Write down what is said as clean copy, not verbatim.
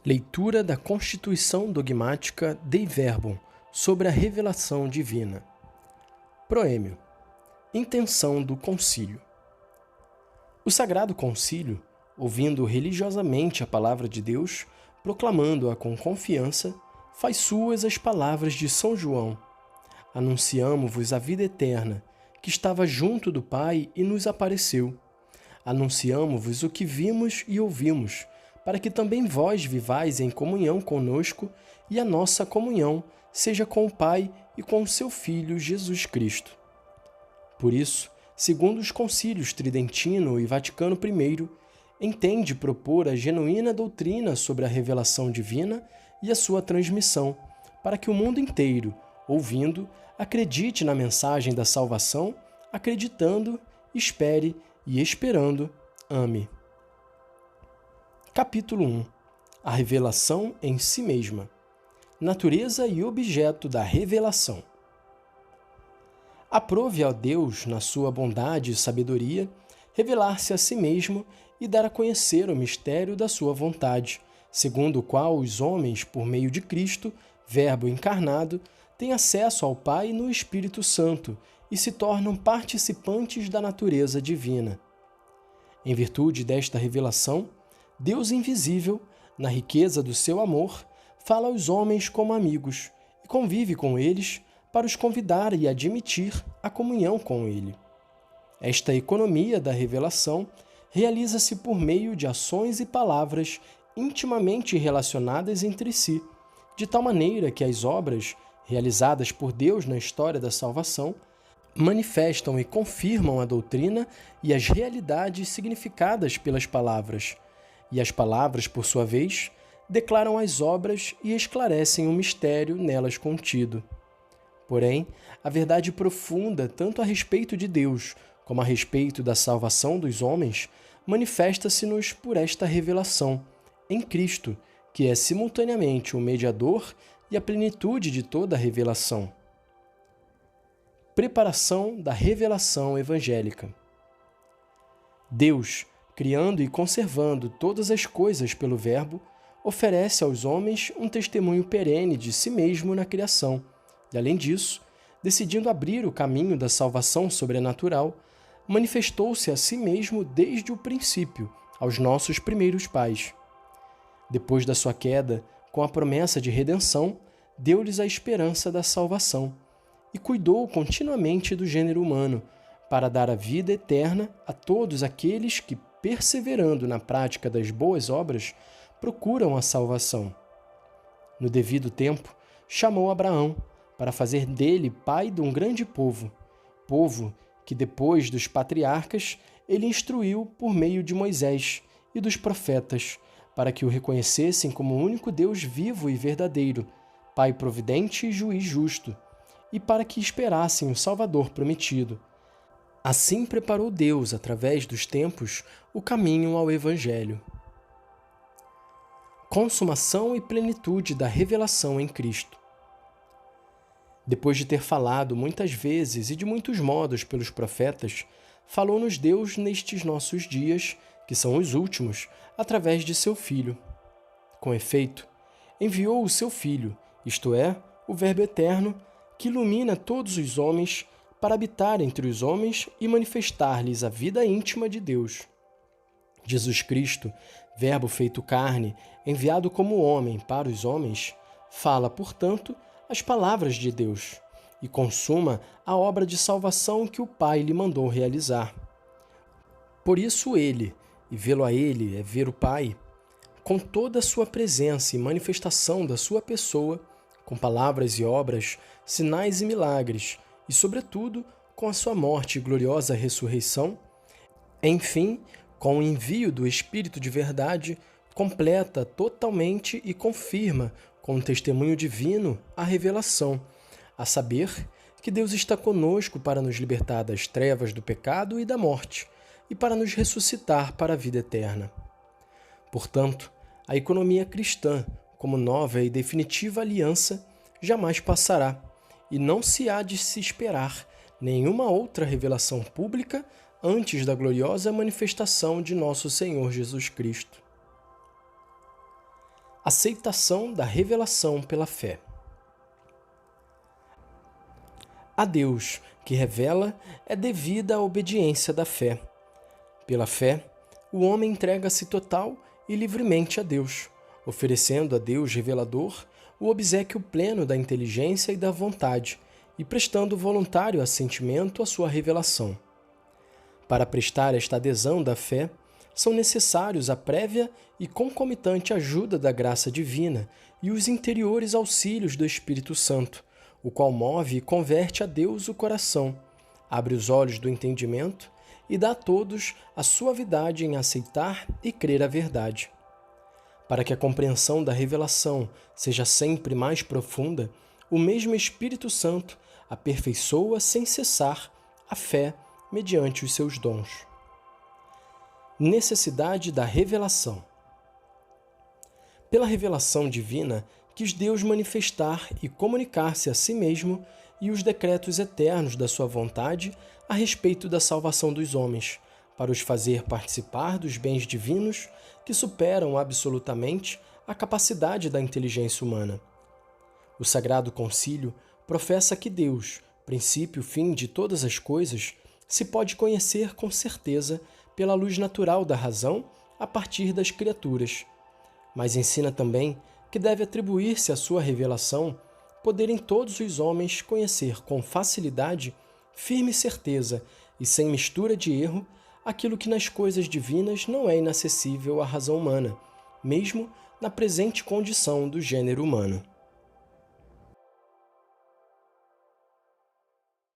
Leitura da Constituição Dogmática Dei Verbum sobre a revelação divina. Proêmio. Intenção do Concílio. O Sagrado Concílio, ouvindo religiosamente a palavra de Deus, proclamando-a com confiança, faz suas as palavras de São João. Anunciamo-vos a vida eterna, que estava junto do Pai e nos apareceu. Anunciamo-vos o que vimos e ouvimos, para que também vós vivais em comunhão conosco e a nossa comunhão seja com o Pai e com o seu Filho Jesus Cristo. Por isso, segundo os concílios Tridentino e Vaticano I, entende propor a genuína doutrina sobre a revelação divina e a sua transmissão, para que o mundo inteiro, ouvindo, acredite na mensagem da salvação, acreditando, espere e esperando, ame. Capítulo 1. A revelação em si mesma. Natureza e objeto da revelação. Aprove a Deus, na sua bondade e sabedoria, revelar-se a si mesmo e dar a conhecer o mistério da sua vontade, segundo o qual os homens, por meio de Cristo, Verbo encarnado, têm acesso ao Pai no Espírito Santo e se tornam participantes da natureza divina. Em virtude desta revelação, Deus invisível, na riqueza do seu amor, fala aos homens como amigos e convive com eles para os convidar e admitir a comunhão com ele. Esta economia da revelação realiza-se por meio de ações e palavras intimamente relacionadas entre si, de tal maneira que as obras, realizadas por Deus na história da salvação, manifestam e confirmam a doutrina e as realidades significadas pelas palavras, e as palavras, por sua vez, declaram as obras e esclarecem o mistério nelas contido. Porém, a verdade profunda, tanto a respeito de Deus como a respeito da salvação dos homens, manifesta-se-nos por esta revelação, em Cristo, que é simultaneamente o mediador e a plenitude de toda a revelação. Preparação da revelação evangélica. Deus, criando e conservando todas as coisas pelo Verbo, oferece aos homens um testemunho perene de si mesmo na criação, e, além disso, decidindo abrir o caminho da salvação sobrenatural, manifestou-se a si mesmo desde o princípio, aos nossos primeiros pais. Depois da sua queda, com a promessa de redenção, deu-lhes a esperança da salvação, e cuidou continuamente do gênero humano, para dar a vida eterna a todos aqueles que, perseverando na prática das boas obras, procuram a salvação. No devido tempo, chamou Abraão, para fazer dele pai de um grande povo que, depois dos patriarcas, ele instruiu por meio de Moisés e dos profetas, para que o reconhecessem como o único Deus vivo e verdadeiro, Pai providente e juiz justo, e para que esperassem o Salvador prometido. Assim preparou Deus, através dos tempos, o caminho ao Evangelho. Consumação e plenitude da revelação em Cristo. Depois de ter falado muitas vezes e de muitos modos pelos profetas, falou-nos Deus nestes nossos dias, que são os últimos, através de seu Filho. Com efeito, enviou o seu Filho, isto é, o Verbo eterno, que ilumina todos os homens, para habitar entre os homens e manifestar-lhes a vida íntima de Deus. Jesus Cristo, Verbo feito carne, enviado como homem para os homens, fala, portanto, as palavras de Deus e consuma a obra de salvação que o Pai lhe mandou realizar. Por isso ele, e vê-lo a ele é ver o Pai, com toda a sua presença e manifestação da sua pessoa, com palavras e obras, sinais e milagres, e, sobretudo, com a sua morte e gloriosa ressurreição, enfim, com o envio do Espírito de verdade, completa totalmente e confirma, com o testemunho divino, a revelação, a saber que Deus está conosco para nos libertar das trevas do pecado e da morte, e para nos ressuscitar para a vida eterna. Portanto, a economia cristã, como nova e definitiva aliança, jamais passará, e não se há de se esperar nenhuma outra revelação pública antes da gloriosa manifestação de nosso Senhor Jesus Cristo. Aceitação da revelação pela fé. A Deus, que revela, é devida a obediência da fé. Pela fé, o homem entrega-se total e livremente a Deus, oferecendo a Deus revelador o obséquio pleno da inteligência e da vontade, e prestando voluntário assentimento à sua revelação. Para prestar esta adesão da fé, são necessários a prévia e concomitante ajuda da graça divina e os interiores auxílios do Espírito Santo, o qual move e converte a Deus o coração, abre os olhos do entendimento e dá a todos a suavidade em aceitar e crer a verdade. Para que a compreensão da revelação seja sempre mais profunda, o mesmo Espírito Santo aperfeiçoa sem cessar a fé mediante os seus dons. Necessidade da revelação. Pela revelação divina, quis Deus manifestar e comunicar-se a si mesmo e os decretos eternos da sua vontade a respeito da salvação dos homens, para os fazer participar dos bens divinos que superam absolutamente a capacidade da inteligência humana. O Sagrado Concílio professa que Deus, princípio e fim de todas as coisas, se pode conhecer com certeza pela luz natural da razão a partir das criaturas, mas ensina também que deve atribuir-se à sua revelação poder em todos os homens conhecer com facilidade, firme certeza e sem mistura de erro aquilo que nas coisas divinas não é inacessível à razão humana, mesmo na presente condição do gênero humano.